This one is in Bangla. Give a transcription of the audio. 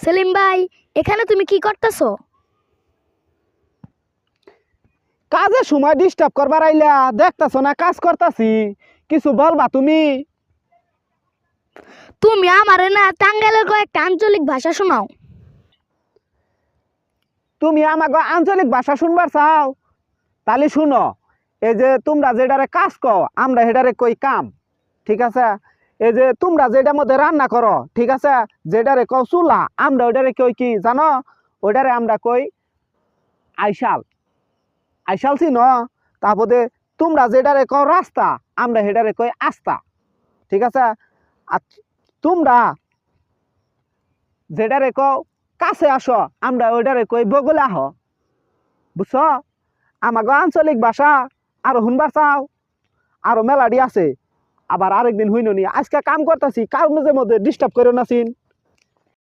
সেলিম ভাই, এখানে তুমি কি করতেছো? কাজে সময় ডিস্টার্ব করবার আইলা, দেখতাছো না কাজ করতাছি। কিছু বলবা তুমি? তুমি আমারে না টাঙ্গাইলের কয়েকটা আঞ্চলিক ভাষা শোনাও। তুমি আমাকে আঞ্চলিক ভাষা শুনবার চাও? তাহলে শুনো। এই যে তোমরা যেটারে কাজ কও, আমরা হেটারে কই কাম। ঠিক আছে? এই যে তোমরা যেটার মধ্যে রান্না করো, ঠিক আছে, যেটারে কও চুলা, আমরা ওইটারে কই কি জানো? ওইটারে আমরা কই আইসাল। আইসাল চিন? তারপরে তোমরা যেটারে কও রাস্তা, আমরা হেটারে কই আস্তা। ঠিক আছে? আর তোমরা যেটারে কও কাছে আসো, আমরা ওইটারে কই বগলে আহ। বুঝছ? আমাকে আঞ্চলিক ভাষা আরো শুনবার চাও? আরো মেলাডি আছে। আবার আরেকদিন হইন নি, আজকে কাম করতেছি, কার মধ্যে মধ্যে ডিস্টার্ব করো না চিন।